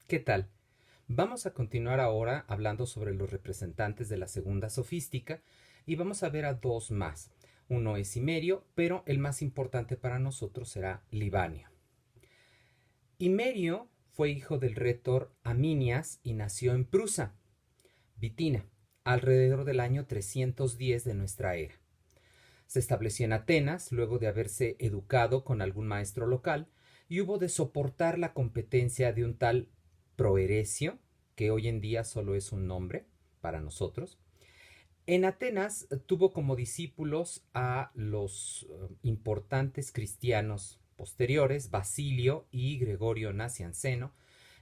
¿Qué tal? Vamos a continuar ahora hablando sobre los representantes de la segunda sofística y vamos a ver a dos más. Uno es Himerio, pero el más importante para nosotros será Libanio. Himerio fue hijo del rétor Aminias y nació en Prusa, Bitina, alrededor del año 310 de nuestra era. Se estableció en Atenas luego de haberse educado con algún maestro local y hubo de soportar la competencia de un tal Proeresio, que hoy en día solo es un nombre para nosotros. En Atenas tuvo como discípulos a los importantes cristianos posteriores, Basilio y Gregorio Nacianceno,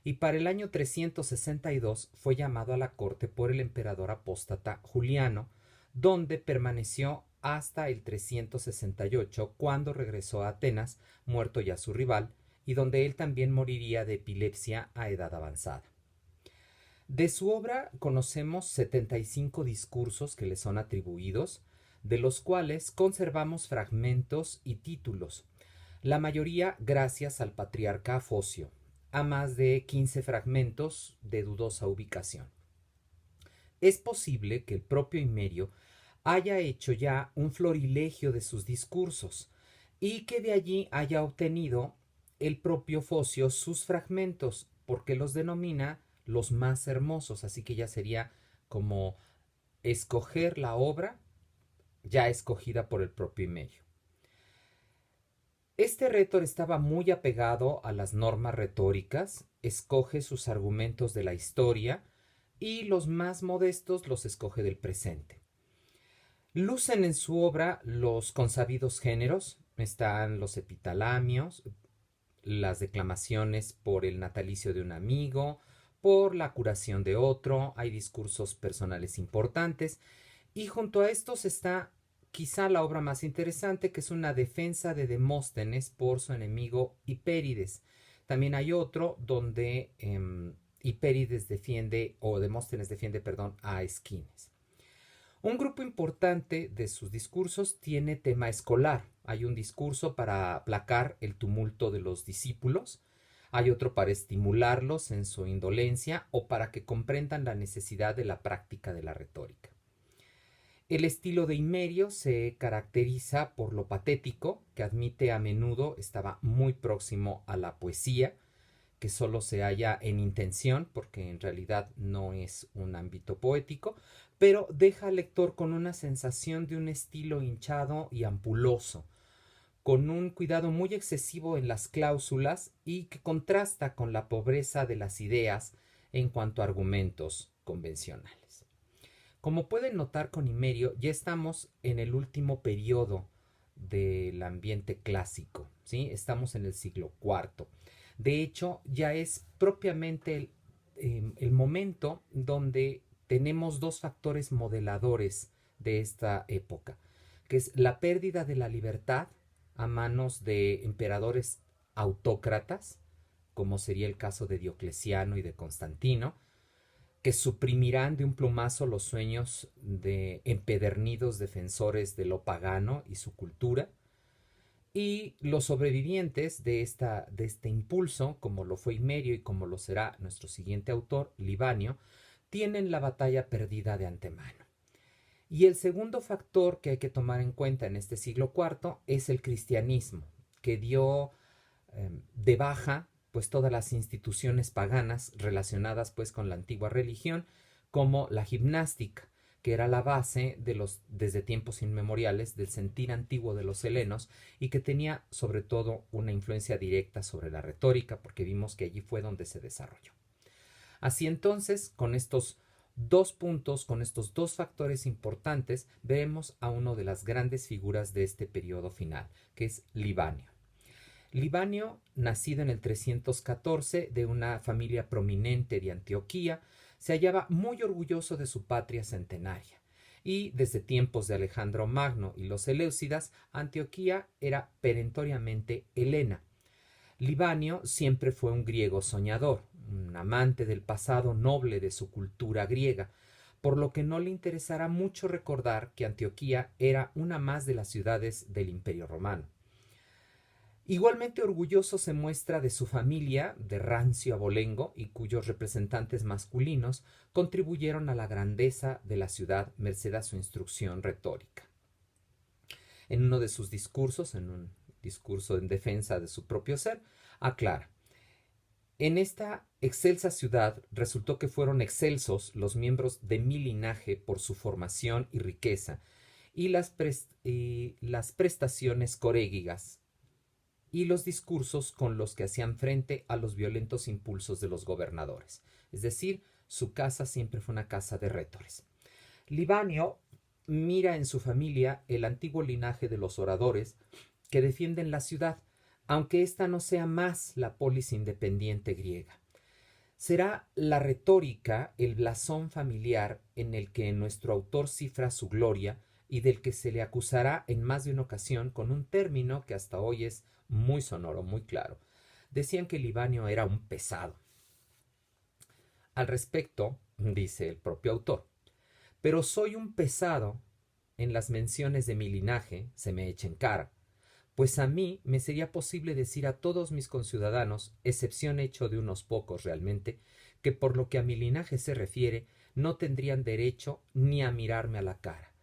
y para el año 362 fue llamado a la corte por el emperador apóstata Juliano, donde permaneció hasta el 368, cuando regresó a Atenas, muerto ya su rival, y donde él también moriría de epilepsia a edad avanzada. De su obra conocemos 75 discursos que le son atribuidos, de los cuales conservamos fragmentos y títulos, la mayoría gracias al patriarca Focio, a más de 15 fragmentos de dudosa ubicación. Es posible que el propio Himerio haya hecho ya un florilegio de sus discursos y que de allí haya obtenido el propio Focio sus fragmentos, porque los denomina los más hermosos, así que ya sería como escoger la obra ya escogida por el propio Himerio. Este rétor estaba muy apegado a las normas retóricas, escoge sus argumentos de la historia y los más modestos los escoge del presente. Lucen en su obra los consabidos géneros, están los epitalamios, las declamaciones por el natalicio de un amigo, por la curación de otro, hay discursos personales importantes, y junto a estos está quizá la obra más interesante, que es una defensa de Demóstenes por su enemigo Hipérides. También hay otro donde Hipérides defiende, o Demóstenes defiende, perdón, a Esquines. Un grupo importante de sus discursos tiene tema escolar. Hay un discurso para aplacar el tumulto de los discípulos, hay otro para estimularlos en su indolencia o para que comprendan la necesidad de la práctica de la retórica. El estilo de Himerio se caracteriza por lo patético, que admite a menudo estaba muy próximo a la poesía, que solo se halla en intención, porque en realidad no es un ámbito poético, pero deja al lector con una sensación de un estilo hinchado y ampuloso, con un cuidado muy excesivo en las cláusulas y que contrasta con la pobreza de las ideas en cuanto a argumentos convencionales. Como pueden notar con Himerio, ya estamos en el último periodo del ambiente clásico, ¿sí? Estamos en el siglo IV. De hecho, ya es propiamente el momento donde tenemos dos factores modeladores de esta época, que es la pérdida de la libertad a manos de emperadores autócratas, como sería el caso de Diocleciano y de Constantino, que suprimirán de un plumazo los sueños de empedernidos defensores de lo pagano y su cultura, y los sobrevivientes de este impulso, como lo fue Himerio y como lo será nuestro siguiente autor, Libanio, tienen la batalla perdida de antemano. Y el segundo factor que hay que tomar en cuenta en este siglo IV es el cristianismo, que dio de baja pues todas las instituciones paganas relacionadas pues con la antigua religión, como la gimnástica, que era la base de los desde tiempos inmemoriales del sentir antiguo de los helenos y que tenía sobre todo una influencia directa sobre la retórica, porque vimos que allí fue donde se desarrolló. Así entonces, con estos dos puntos, con estos dos factores importantes, vemos a una de las grandes figuras de este periodo final, que es Libanio. Libanio, nacido en el 314 de una familia prominente de Antioquía, se hallaba muy orgulloso de su patria centenaria. Y desde tiempos de Alejandro Magno y los Seleucidas, Antioquía era perentoriamente helena. Libanio siempre fue un griego soñador, un amante del pasado noble de su cultura griega, por lo que no le interesará mucho recordar que Antioquía era una más de las ciudades del Imperio Romano. Igualmente orgulloso se muestra de su familia de rancio abolengo y cuyos representantes masculinos contribuyeron a la grandeza de la ciudad merced a su instrucción retórica. En uno de sus discursos, en un discurso en defensa de su propio ser, aclara: en esta excelsa ciudad resultó que fueron excelsos los miembros de mi linaje por su formación y riqueza, y las prestaciones corégigas y los discursos con los que hacían frente a los violentos impulsos de los gobernadores. Es decir, su casa siempre fue una casa de rhétores. Libanio mira en su familia el antiguo linaje de los oradores que defienden la ciudad, aunque ésta no sea más la polis independiente griega. Será la retórica el blasón familiar en el que nuestro autor cifra su gloria y del que se le acusará en más de una ocasión con un término que hasta hoy es muy sonoro, muy claro. Decían que Libanio era un pesado. Al respecto, dice el propio autor: pero soy un pesado en las menciones de mi linaje, se me echa en cara, pues a mí me sería posible decir a todos mis conciudadanos, excepción hecho de unos pocos realmente, que por lo que a mi linaje se refiere, no tendrían derecho ni a mirarme a la cara.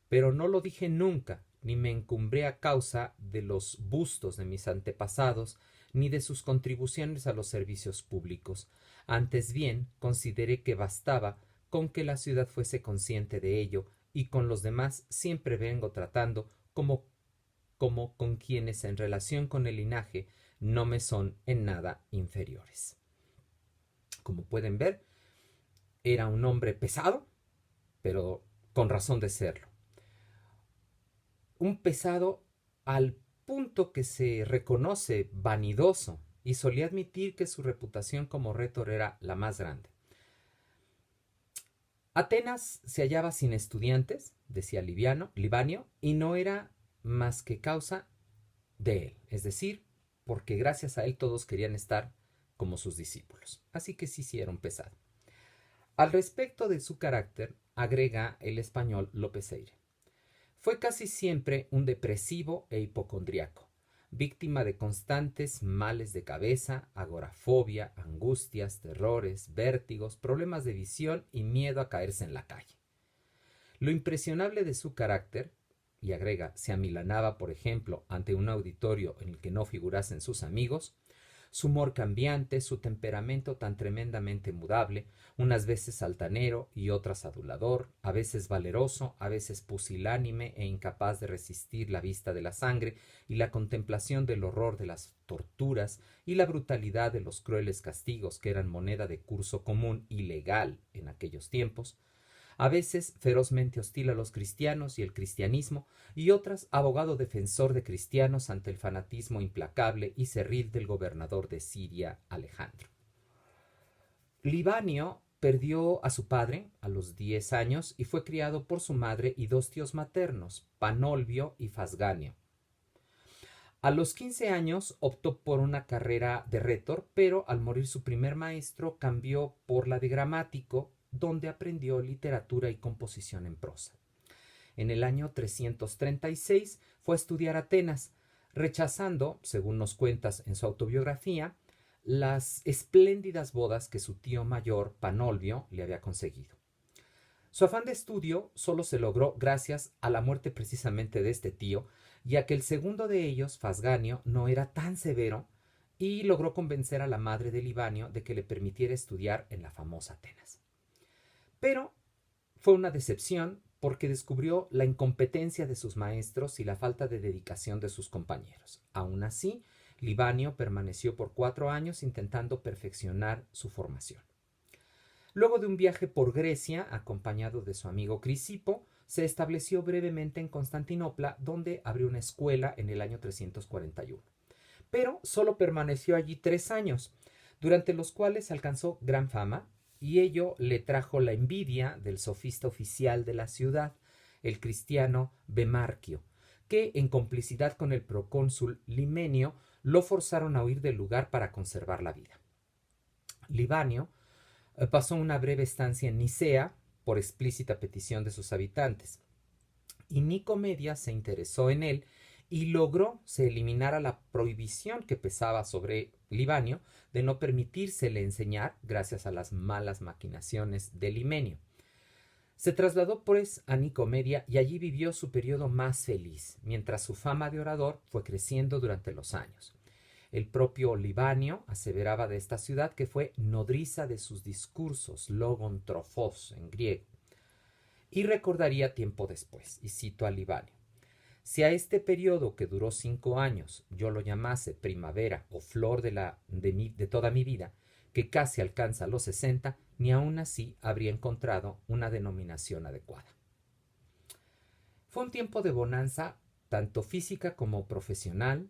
Pero no lo dije nunca, ni me encumbré a causa de los bustos de mis antepasados, ni de sus contribuciones a los servicios públicos. Antes bien, consideré que bastaba con que la ciudad fuese consciente de ello, y con los demás siempre vengo tratando como con quienes en relación con el linaje no me son en nada inferiores. Como pueden ver, era un hombre pesado, pero con razón de serlo. Un pesado al punto que se reconoce vanidoso y solía admitir que su reputación como rétor era la más grande. Atenas se hallaba sin estudiantes, decía Libanio, y no era más que causa de él, es decir, porque gracias a él todos querían estar como sus discípulos. Así que sí hicieron pesado. Al respecto de su carácter, agrega el español López Eire: fue casi siempre un depresivo e hipocondriaco, víctima de constantes males de cabeza, agorafobia, angustias, terrores, vértigos, problemas de visión y miedo a caerse en la calle. Lo impresionable de su carácter, y agrega, se amilanaba, por ejemplo, ante un auditorio en el que no figurasen sus amigos, su humor cambiante, su temperamento tan tremendamente mudable, unas veces altanero y otras adulador, a veces valeroso, a veces pusilánime e incapaz de resistir la vista de la sangre y la contemplación del horror de las torturas y la brutalidad de los crueles castigos que eran moneda de curso común y legal en aquellos tiempos, a veces ferozmente hostil a los cristianos y el cristianismo, y otras abogado defensor de cristianos ante el fanatismo implacable y cerril del gobernador de Siria, Alejandro. Libanio perdió a su padre a los 10 años y fue criado por su madre y dos tíos maternos, Panolbio y Fasganio. A los 15 años optó por una carrera de rétor, pero al morir su primer maestro cambió por la de gramático, donde aprendió literatura y composición en prosa. En el año 336 fue a estudiar a Atenas, rechazando, según nos cuentas en su autobiografía, las espléndidas bodas que su tío mayor, Panolbio, le había conseguido. Su afán de estudio solo se logró gracias a la muerte precisamente de este tío, ya que el segundo de ellos, Fasganio, no era tan severo y logró convencer a la madre de Libanio de que le permitiera estudiar en la famosa Atenas. Pero fue una decepción porque descubrió la incompetencia de sus maestros y la falta de dedicación de sus compañeros. Aún así, Libanio permaneció por 4 años intentando perfeccionar su formación. Luego de un viaje por Grecia, acompañado de su amigo Crisipo, se estableció brevemente en Constantinopla, donde abrió una escuela en el año 341. Pero solo permaneció allí 3 años, durante los cuales alcanzó gran fama, y ello le trajo la envidia del sofista oficial de la ciudad, el cristiano Bemarquio, que, en complicidad con el procónsul Limenio, lo forzaron a huir del lugar para conservar la vida. Libanio pasó una breve estancia en Nicea, por explícita petición de sus habitantes, y Nicomedia se interesó en él y logró se eliminara la prohibición que pesaba sobre Libanio de no permitírsele enseñar gracias a las malas maquinaciones de Limenio. Se trasladó pues a Nicomedia y allí vivió su periodo más feliz, mientras su fama de orador fue creciendo durante los años. El propio Libanio aseveraba de esta ciudad que fue nodriza de sus discursos, logon trofos en griego, y recordaría tiempo después, y cito a Libanio: si a este periodo que duró 5 años yo lo llamase primavera o flor de toda mi vida, que casi alcanza los 60, ni aun así habría encontrado una denominación adecuada. Fue un tiempo de bonanza tanto física como profesional.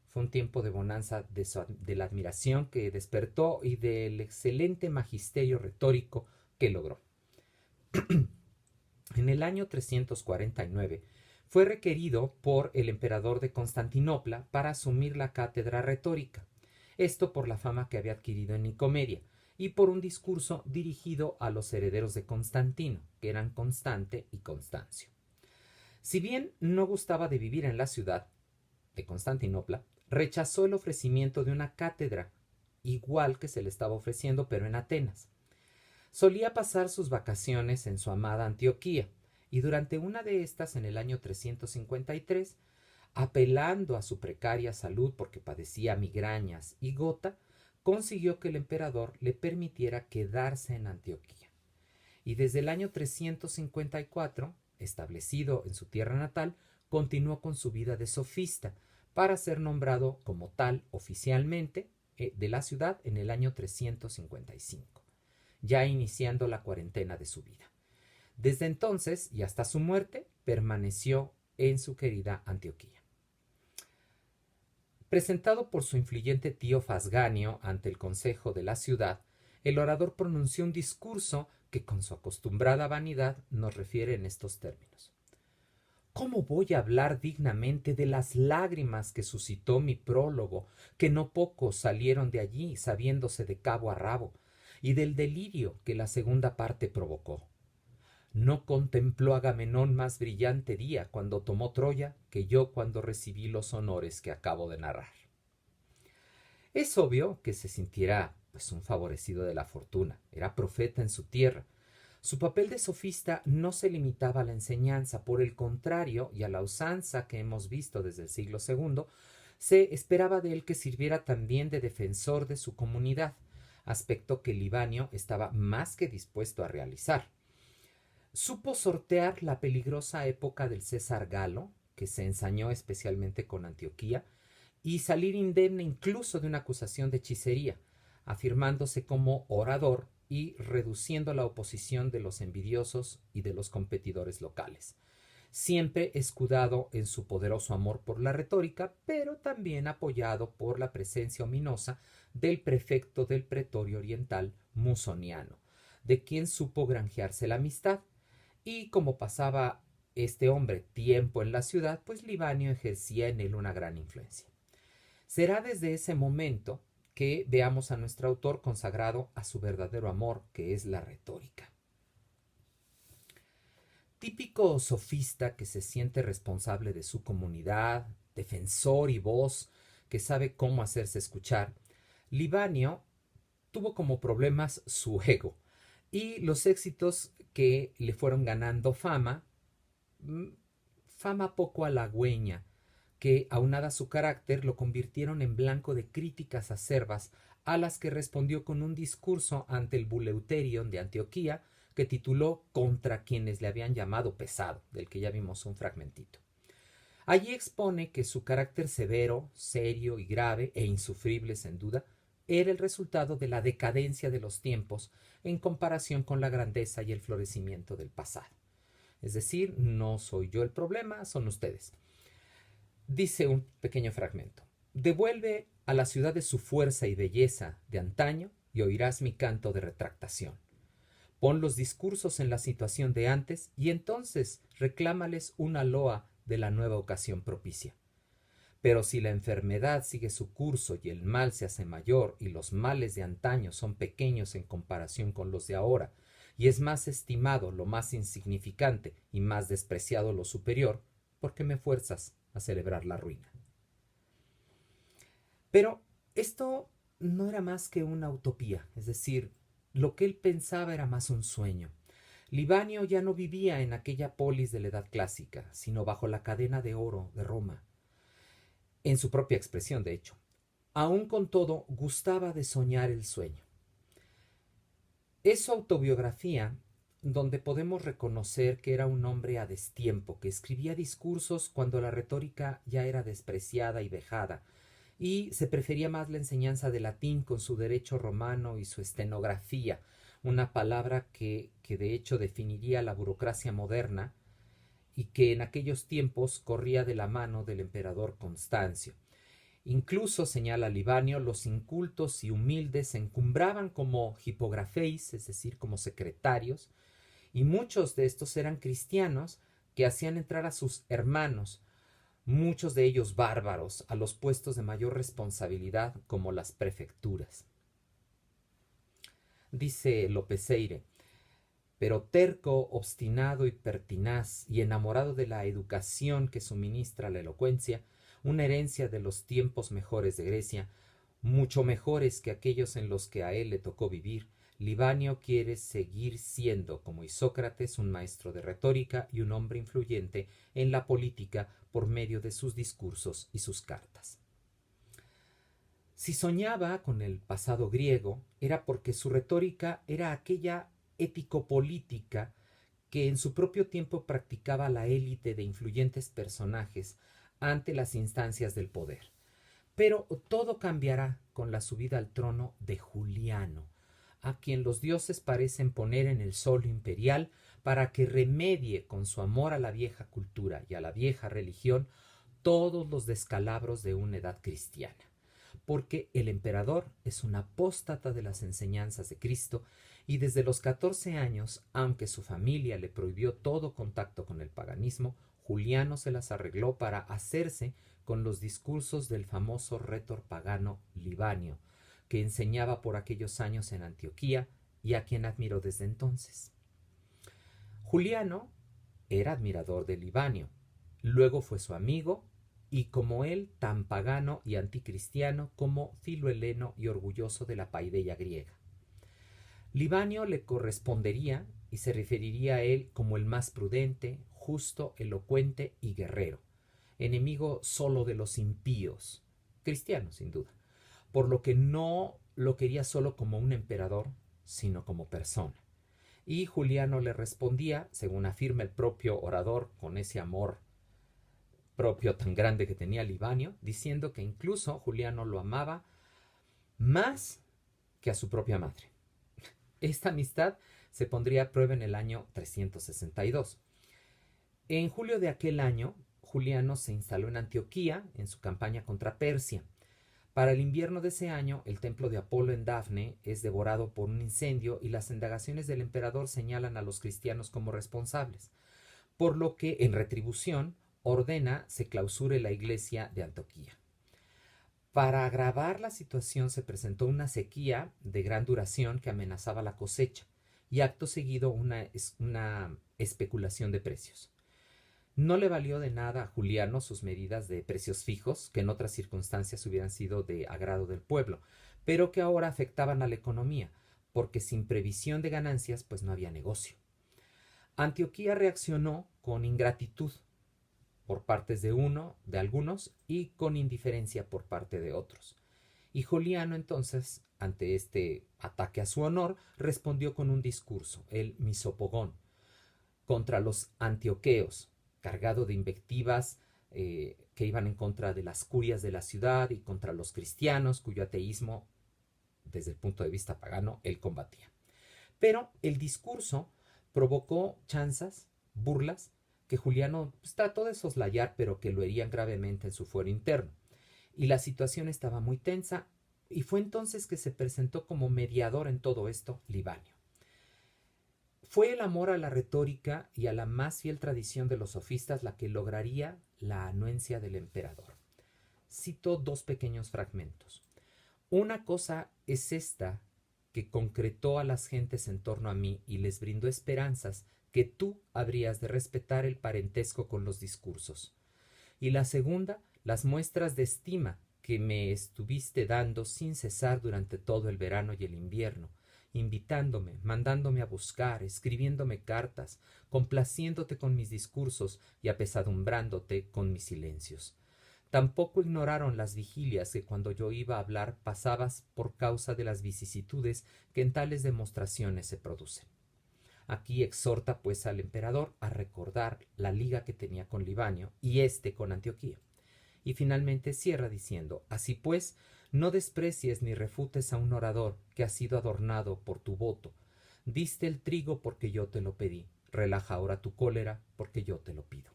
Fue un tiempo de bonanza de la admiración que despertó y del excelente magisterio retórico que logró. En el año 349 fue requerido por el emperador de Constantinopla para asumir la cátedra retórica, esto por la fama que había adquirido en Nicomedia y por un discurso dirigido a los herederos de Constantino, que eran Constante y Constancio. Si bien no gustaba de vivir en la ciudad de Constantinopla, rechazó el ofrecimiento de una cátedra, igual que se le estaba ofreciendo, pero en Atenas. Solía pasar sus vacaciones en su amada Antioquía, y durante una de estas, en el año 353, apelando a su precaria salud porque padecía migrañas y gota, consiguió que el emperador le permitiera quedarse en Antioquía. Y desde el año 354, establecido en su tierra natal, continuó con su vida de sofista, para ser nombrado como tal oficialmente de la ciudad en el año 355, ya iniciando la cuarentena de su vida. Desde entonces y hasta su muerte permaneció en su querida Antioquía. Presentado por su influyente tío Fasganio ante el consejo de la ciudad, el orador pronunció un discurso que con su acostumbrada vanidad nos refiere en estos términos: ¿cómo voy a hablar dignamente de las lágrimas que suscitó mi prólogo, que no pocos salieron de allí sabiéndose de cabo a rabo, y del delirio que la segunda parte provocó? No contempló Agamenón más brillante día cuando tomó Troya que yo cuando recibí los honores que acabo de narrar. Es obvio que se sintiera pues un favorecido de la fortuna, era profeta en su tierra. Su papel de sofista no se limitaba a la enseñanza, por el contrario, y a la usanza que hemos visto desde el siglo II, se esperaba de él que sirviera también de defensor de su comunidad, aspecto que Libanio estaba más que dispuesto a realizar. Supo sortear la peligrosa época del César Galo, que se ensañó especialmente con Antioquía, y salir indemne incluso de una acusación de hechicería, afirmándose como orador y reduciendo la oposición de los envidiosos y de los competidores locales, siempre escudado en su poderoso amor por la retórica, pero también apoyado por la presencia ominosa del prefecto del pretorio oriental Musoniano, de quien supo granjearse la amistad, y como pasaba este hombre tiempo en la ciudad, pues Libanio ejercía en él una gran influencia. Será desde ese momento que veamos a nuestro autor consagrado a su verdadero amor, que es la retórica. Típico sofista que se siente responsable de su comunidad, defensor y voz que sabe cómo hacerse escuchar, Libanio tuvo como problemas su ego y los éxitos que le fueron ganando fama poco halagüeña, que, aunada a su carácter, lo convirtieron en blanco de críticas acerbas, a las que respondió con un discurso ante el Buleuterion de Antioquía, que tituló Contra quienes le habían llamado pesado, del que ya vimos un fragmentito. Allí expone que su carácter severo, serio y grave, e insufrible sin duda, era el resultado de la decadencia de los tiempos en comparación con la grandeza y el florecimiento del pasado. Es decir, no soy yo el problema, son ustedes. Dice un pequeño fragmento: devuelve a la ciudad de su fuerza y belleza de antaño y oirás mi canto de retractación. Pon los discursos en la situación de antes y entonces reclámales una loa de la nueva ocasión propicia. Pero si la enfermedad sigue su curso y el mal se hace mayor y los males de antaño son pequeños en comparación con los de ahora, y es más estimado lo más insignificante y más despreciado lo superior, ¿por qué me fuerzas a celebrar la ruina. Pero esto no era más que una utopía, es decir, lo que él pensaba era más un sueño. Libanio ya no vivía en aquella polis de la Edad Clásica, sino bajo la cadena de oro de Roma, en su propia expresión, de hecho. Aún con todo, gustaba de soñar el sueño. Es su autobiografía donde podemos reconocer que era un hombre a destiempo, que escribía discursos cuando la retórica ya era despreciada y vejada, y se prefería más la enseñanza de latín con su derecho romano y su estenografía, una palabra que de hecho definiría la burocracia moderna y que en aquellos tiempos corría de la mano del emperador Constancio. Incluso, señala Libanio, los incultos y humildes se encumbraban como hipografeis, es decir, como secretarios, y muchos de estos eran cristianos que hacían entrar a sus hermanos, muchos de ellos bárbaros, a los puestos de mayor responsabilidad como las prefecturas. Dice Lopeseire, pero terco, obstinado y pertinaz, y enamorado de la educación que suministra la elocuencia, una herencia de los tiempos mejores de Grecia, mucho mejores que aquellos en los que a él le tocó vivir, Libanio quiere seguir siendo, como Isócrates, un maestro de retórica y un hombre influyente en la política por medio de sus discursos y sus cartas. Si soñaba con el pasado griego, era porque su retórica era aquella ético-política que en su propio tiempo practicaba la élite de influyentes personajes ante las instancias del poder. Pero todo cambiará con la subida al trono de Juliano, a quien los dioses parecen poner en el solo imperial para que remedie con su amor a la vieja cultura y a la vieja religión todos los descalabros de una edad cristiana. Porque el emperador es un apóstata de las enseñanzas de Cristo y desde los 14 años, aunque su familia le prohibió todo contacto con el paganismo, Juliano se las arregló para hacerse con los discursos del famoso rétor pagano Libanio, que enseñaba por aquellos años en Antioquía y a quien admiró desde entonces. Juliano era admirador de Libanio, luego fue su amigo y como él tan pagano y anticristiano como filoheleno y orgulloso de la paideia griega. Libanio le correspondería y se referiría a él como el más prudente, justo, elocuente y guerrero, enemigo solo de los impíos, cristianos sin duda, por lo que no lo quería solo como un emperador, sino como persona. Y Juliano le respondía, según afirma el propio orador, con ese amor propio tan grande que tenía Libanio, diciendo que incluso Juliano lo amaba más que a su propia madre. Esta amistad se pondría a prueba en el año 362. En julio de aquel año, Juliano se instaló en Antioquía en su campaña contra Persia. Para el invierno de ese año, el templo de Apolo en Dafne es devorado por un incendio y las indagaciones del emperador señalan a los cristianos como responsables, por lo que, en retribución, ordena se clausure la iglesia de Antioquía. Para agravar la situación se presentó una sequía de gran duración que amenazaba la cosecha y acto seguido una especulación de precios. No le valió de nada a Juliano sus medidas de precios fijos, que en otras circunstancias hubieran sido de agrado del pueblo, pero que ahora afectaban a la economía, porque sin previsión de ganancias pues no había negocio. Antioquía reaccionó con ingratitud por partes de algunos, y con indiferencia por parte de otros. Y Juliano entonces, ante este ataque a su honor, respondió con un discurso, el misopogón, contra los antioqueos, cargado de invectivas que iban en contra de las curias de la ciudad y contra los cristianos, cuyo ateísmo, desde el punto de vista pagano, él combatía. Pero el discurso provocó chanzas, burlas, que Juliano trató de soslayar, pero que lo herían gravemente en su fuero interno. Y la situación estaba muy tensa, y fue entonces que se presentó como mediador en todo esto Libanio. Fue el amor a la retórica y a la más fiel tradición de los sofistas la que lograría la anuencia del emperador. Cito dos pequeños fragmentos. Una cosa es esta que concretó a las gentes en torno a mí y les brindó esperanzas que tú habrías de respetar el parentesco con los discursos. y la segunda, las muestras de estima que me estuviste dando sin cesar durante todo el verano y el invierno, invitándome, mandándome a buscar, escribiéndome cartas, complaciéndote con mis discursos y apesadumbrándote con mis silencios. Tampoco ignoraron las vigilias que cuando yo iba a hablar pasabas por causa de las vicisitudes que en tales demostraciones se producen. Aquí exhorta pues al emperador a recordar la liga que tenía con Libanio y éste con Antioquía. Y finalmente cierra diciendo: así pues, no desprecies ni refutes a un orador que ha sido adornado por tu voto. Diste el trigo porque yo te lo pedí. Relaja ahora tu cólera porque yo te lo pido.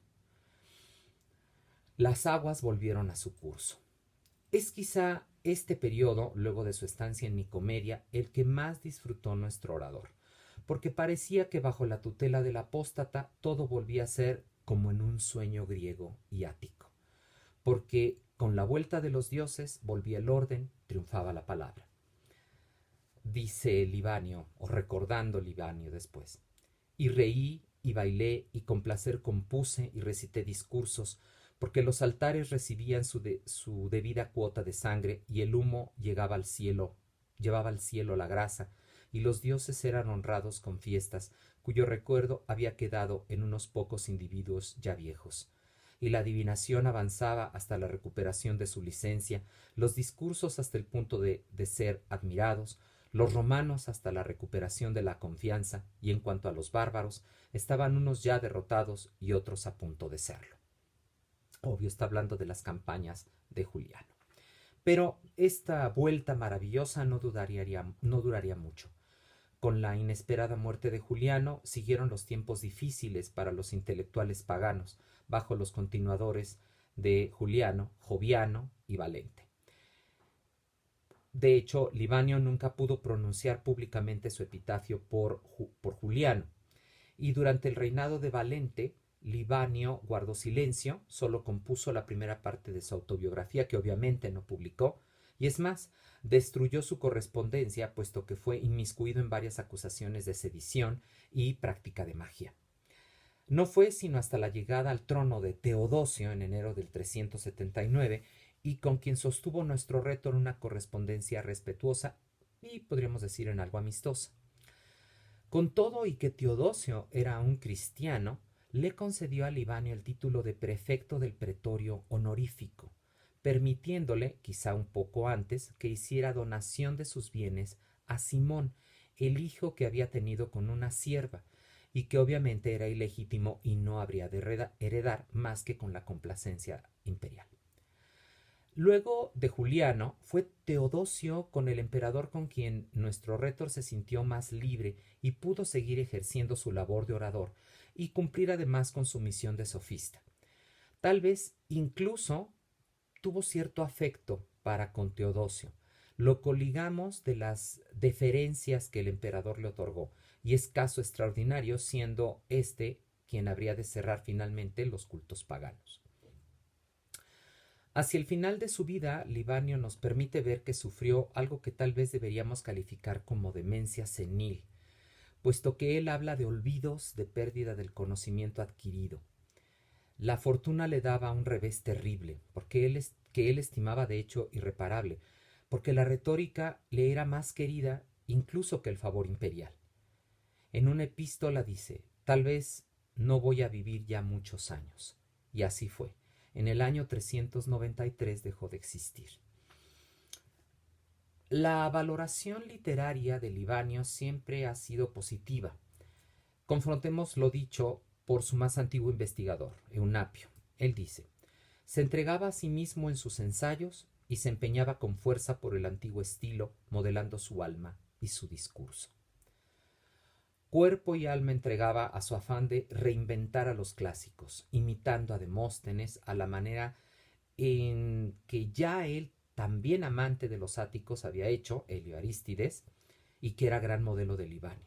Las aguas volvieron a su curso. Es quizá este periodo, luego de su estancia en Nicomedia, el que más disfrutó nuestro orador, porque parecía que bajo la tutela del apóstata todo volvía a ser como en un sueño griego y ático, porque con la vuelta de los dioses volvía el orden, triunfaba la palabra. Dice Libanio, o recordando Libanio después: y reí y bailé y con placer compuse y recité discursos, porque los altares recibían su debida cuota de sangre y el humo llevaba al cielo la grasa, y los dioses eran honrados con fiestas, cuyo recuerdo había quedado en unos pocos individuos ya viejos. Y la adivinación avanzaba hasta la recuperación de su licencia, los discursos hasta el punto de ser admirados, los romanos hasta la recuperación de la confianza, y en cuanto a los bárbaros, estaban unos ya derrotados y otros a punto de serlo. Obvio, está hablando de las campañas de Juliano. Pero esta vuelta maravillosa no duraría mucho. Con la inesperada muerte de Juliano siguieron los tiempos difíciles para los intelectuales paganos, bajo los continuadores de Juliano, Joviano y Valente. De hecho, Libanio nunca pudo pronunciar públicamente su epitafio por Juliano, y durante el reinado de Valente, Libanio guardó silencio, solo compuso la primera parte de su autobiografía, que obviamente no publicó, y es más, destruyó su correspondencia, puesto que fue inmiscuido en varias acusaciones de sedición y práctica de magia. No fue sino hasta la llegada al trono de Teodosio en enero del 379, y con quien sostuvo nuestro rétor una correspondencia respetuosa y, podríamos decir, en algo amistosa. Con todo y que Teodosio era un cristiano, le concedió a Libanio el título de prefecto del pretorio honorífico, permitiéndole, quizá un poco antes, que hiciera donación de sus bienes a Simón, el hijo que había tenido con una sierva, y que obviamente era ilegítimo y no habría de heredar más que con la complacencia imperial. Luego de Juliano, fue Teodosio con el emperador con quien nuestro rétor se sintió más libre y pudo seguir ejerciendo su labor de orador y cumplir además con su misión de sofista. Tal vez incluso tuvo cierto afecto para con Teodosio. Lo coligamos de las deferencias que el emperador le otorgó, y es caso extraordinario, siendo éste quien habría de cerrar finalmente los cultos paganos. Hacia el final de su vida, Libanio nos permite ver que sufrió algo que tal vez deberíamos calificar como demencia senil, puesto que él habla de olvidos, de pérdida del conocimiento adquirido. La fortuna le daba un revés terrible, que él estimaba de hecho irreparable, porque la retórica le era más querida incluso que el favor imperial. En una epístola dice: tal vez no voy a vivir ya muchos años. Y así fue. En el año 393 dejó de existir. La valoración literaria de Libanio siempre ha sido positiva. Confrontemos lo dicho por su más antiguo investigador, Eunapio. Él dice: se entregaba a sí mismo en sus ensayos y se empeñaba con fuerza por el antiguo estilo, modelando su alma y su discurso. Cuerpo y alma entregaba a su afán de reinventar a los clásicos, imitando a Demóstenes a la manera en que ya él, también amante de los áticos, había hecho, Helio Arístides, y que era gran modelo de Libanio.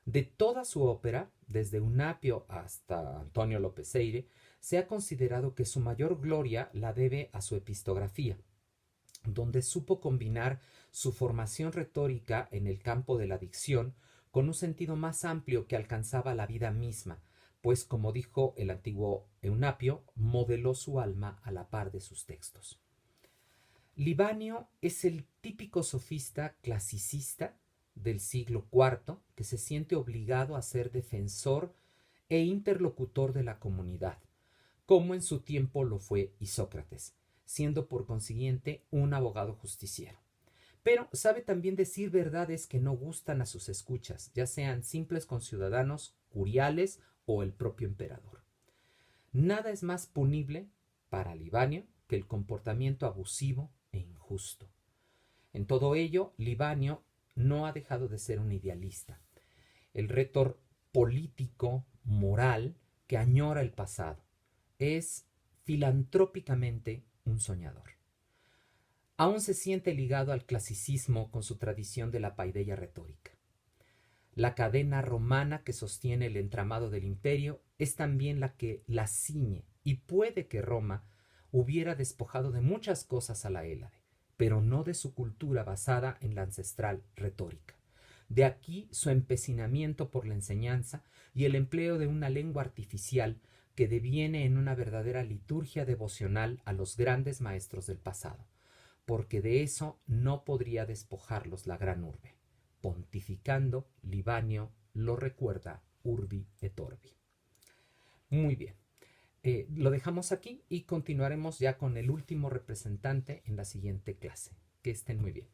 De toda su ópera, desde Eunapio hasta Antonio López Seire, se ha considerado que su mayor gloria la debe a su epistografía, donde supo combinar su formación retórica en el campo de la dicción con un sentido más amplio que alcanzaba la vida misma, pues como dijo el antiguo Eunapio, modeló su alma a la par de sus textos. Libanio es el típico sofista clasicista del siglo IV que se siente obligado a ser defensor e interlocutor de la comunidad, como en su tiempo lo fue Isócrates, siendo por consiguiente un abogado justiciero. Pero sabe también decir verdades que no gustan a sus escuchas, ya sean simples conciudadanos, curiales o el propio emperador. Nada es más punible para Libanio que el comportamiento abusivo e injusto. En todo ello, Libanio no ha dejado de ser un idealista, el rétor político, moral, que añora el pasado. Es filantrópicamente un soñador. Aún se siente ligado al clasicismo con su tradición de la paideia retórica. La cadena romana que sostiene el entramado del imperio es también la que la ciñe, y puede que Roma hubiera despojado de muchas cosas a la Hélade, pero no de su cultura basada en la ancestral retórica. De aquí su empecinamiento por la enseñanza y el empleo de una lengua artificial que deviene en una verdadera liturgia devocional a los grandes maestros del pasado, porque de eso no podría despojarlos la gran urbe. Pontificando, Libanio lo recuerda urbi et orbi. Muy bien, lo dejamos aquí y continuaremos ya con el último representante en la siguiente clase. Que estén muy bien.